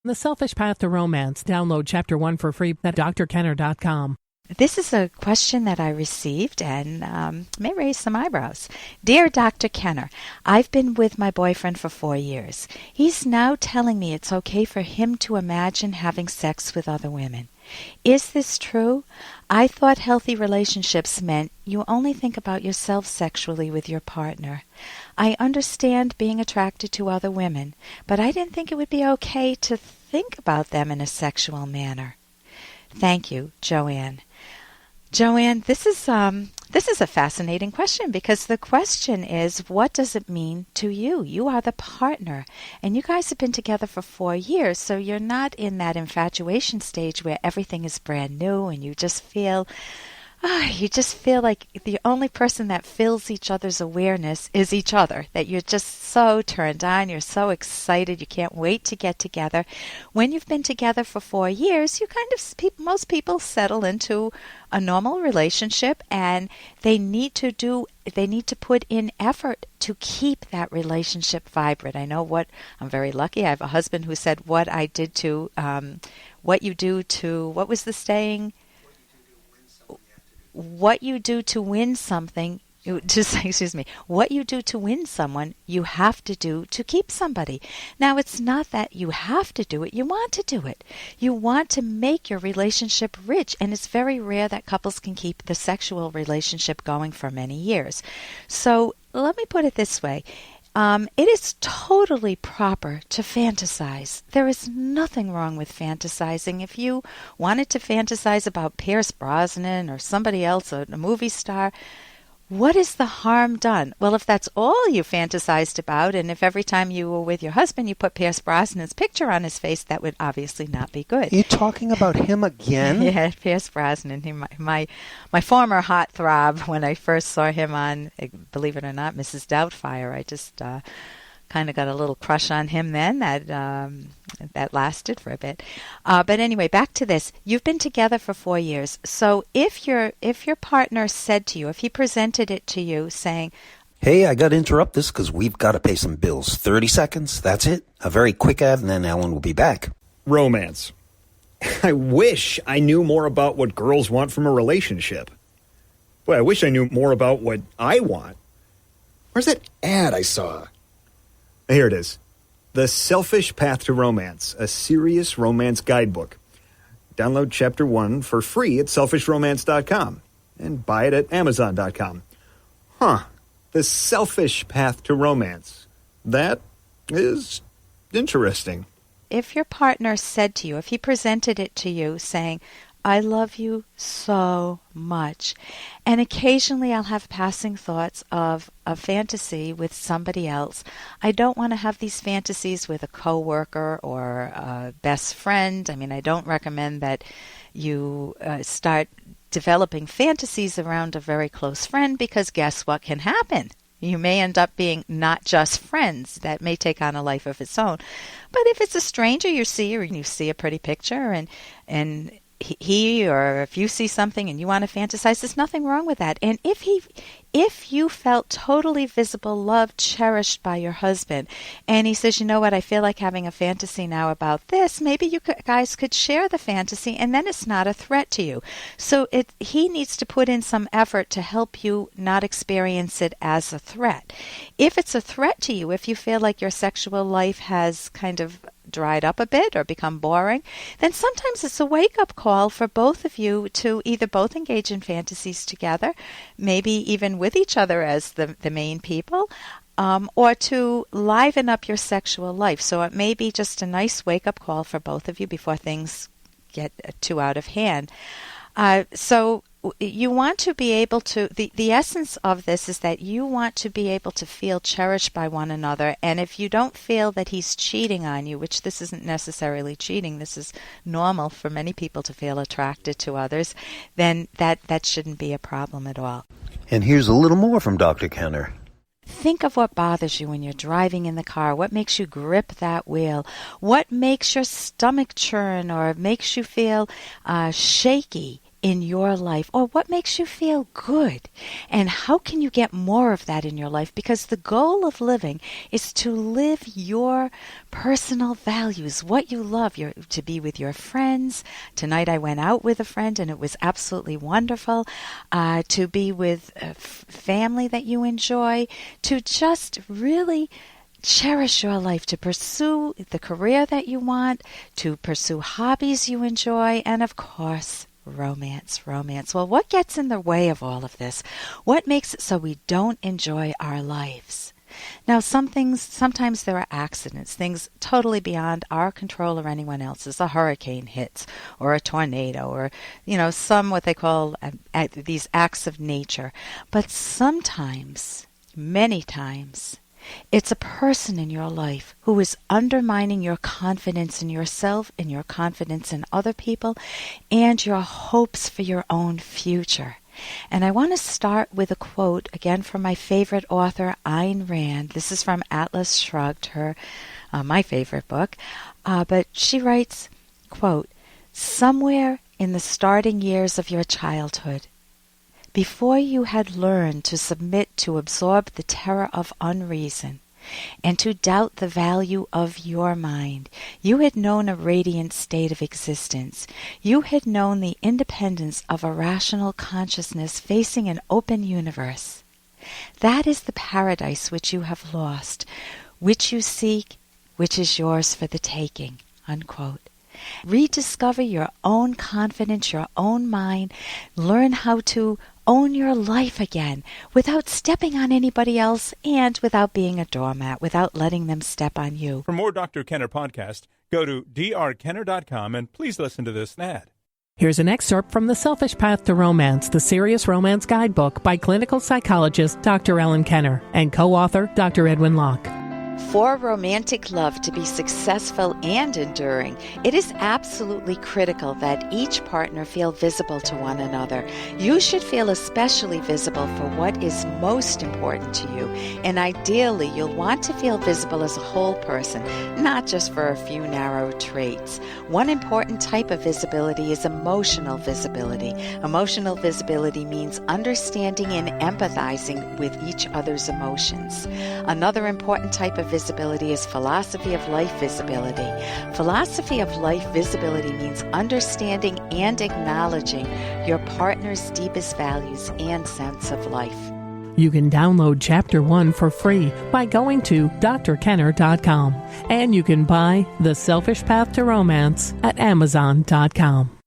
The Selfish Path to Romance. Download Chapter 1 for free at drkenner.com. This is a question that I received and may raise some eyebrows. Dear Dr. Kenner, I've been with my boyfriend for 4 years. He's now telling me it's okay for him to imagine having sex with other women. Is this true? I thought healthy relationships meant you only think about yourself sexually with your partner. I understand being attracted to other women, but I didn't think it would be okay to think about them in a sexual manner. Thank you, Joanne. Joanne, this is a fascinating question because the question is, what does it mean to you? You are the partner, and you guys have been together for 4 years, so you're not in that infatuation stage where everything is brand new and you just feel like the only person that fills each other's awareness is each other, that you're just so turned on, you're so excited, you can't wait to get together. When you've been together for 4 years, most people settle into a normal relationship, and they need to put in effort to keep that relationship vibrant. I know I'm very lucky. I have a husband who said what you do to win something, what you do to win someone, you have to do to keep somebody. Now, it's not that you have to do it, you want to do it. You want to make your relationship rich, and it's very rare that couples can keep the sexual relationship going for many years. So, let me put it this way. It is totally proper to fantasize. There is nothing wrong with fantasizing. If you wanted to fantasize about Pierce Brosnan or somebody else, a movie star, what is the harm done? Well, if that's all you fantasized about, and if every time you were with your husband you put Pierce Brosnan's picture on his face, that would obviously not be good. You're talking about him again? Yeah, Pierce Brosnan, my former heartthrob when I first saw him on, believe it or not, Mrs. Doubtfire. I just kind of got a little crush on him then. That lasted for a bit. But anyway, back to this. You've been together for 4 years. So if your partner said to you, if he presented it to you saying, "Hey, I got to interrupt this because we've got to pay some bills. 30 seconds, that's it. A very quick ad, and then Alan will be back." Romance. I wish I knew more about what girls want from a relationship. Boy, I wish I knew more about what I want. Where's that ad I saw? Here it is. The Selfish Path to Romance, a serious romance guidebook. Download Chapter 1 for free at selfishromance.com and buy it at amazon.com. The Selfish Path to Romance. That is interesting. If your partner said to you, if he presented it to you saying, "I love you so much," and occasionally I'll have passing thoughts of a fantasy with somebody else. I don't want to have these fantasies with a coworker or a best friend. I mean, I don't recommend that you start developing fantasies around a very close friend, because guess what can happen? You may end up being not just friends. That may take on a life of its own. But if it's a stranger you see, or you see a pretty picture and he or if you see something and you want to fantasize, there's nothing wrong with that. And if you felt totally visible, loved, cherished by your husband, and he says, "You know what, I feel like having a fantasy now about this," maybe you guys could share the fantasy, and then it's not a threat to you. So he needs to put in some effort to help you not experience it as a threat. If it's a threat to you, if you feel like your sexual life has kind of dried up a bit or become boring, then sometimes it's a wake-up call for both of you to either both engage in fantasies together, maybe even with each other as the main people, or to liven up your sexual life. So it may be just a nice wake-up call for both of you before things get too out of hand. So you want to be able to, the essence of this is that you want to be able to feel cherished by one another. And if you don't feel that he's cheating on you, which this isn't necessarily cheating, this is normal for many people to feel attracted to others, then that shouldn't be a problem at all. And here's a little more from Dr. Kenner. Think of what bothers you when you're driving in the car. What makes you grip that wheel? What makes your stomach churn or makes you feel shaky? in your life, or what makes you feel good, and how can you get more of that in your life? Because the goal of living is to live your personal values, what you love, to be with your friends. Tonight I went out with a friend and it was absolutely wonderful. To be with a family that you enjoy, to just really cherish your life, to pursue the career that you want, to pursue hobbies you enjoy, and of course, romance. Well, what gets in the way of all of this? What makes it so we don't enjoy our lives? Now, sometimes there are accidents, things totally beyond our control or anyone else's. A hurricane hits, or a tornado, or, some what they call these acts of nature. But sometimes, many times, it's a person in your life who is undermining your confidence in yourself and your confidence in other people and your hopes for your own future. And I want to start with a quote, again, from my favorite author, Ayn Rand. This is from Atlas Shrugged, my favorite book. But she writes, quote, "Somewhere in the starting years of your childhood, before you had learned to submit to absorb the terror of unreason and to doubt the value of your mind, you had known a radiant state of existence. You had known the independence of a rational consciousness facing an open universe. That is the paradise which you have lost, which you seek, which is yours for the taking." Unquote. Rediscover your own confidence, your own mind. Learn how to own your life again without stepping on anybody else and without being a doormat, without letting them step on you. For more Dr. Kenner podcast, go to drkenner.com and please listen to this ad. Here's an excerpt from The Selfish Path to Romance, the Serious Romance Guidebook by clinical psychologist Dr. Ellen Kenner and co-author Dr. Edwin Locke. For romantic love to be successful and enduring, it is absolutely critical that each partner feel visible to one another. You should feel especially visible for what is most important to you, and ideally you'll want to feel visible as a whole person, not just for a few narrow traits. One important type of visibility is emotional visibility. Emotional visibility means understanding and empathizing with each other's emotions. Another important type of visibility is philosophy of life visibility. Philosophy of life visibility means understanding and acknowledging your partner's deepest values and sense of life. You can download Chapter 1 for free by going to drkenner.com. And you can buy The Selfish Path to Romance at amazon.com.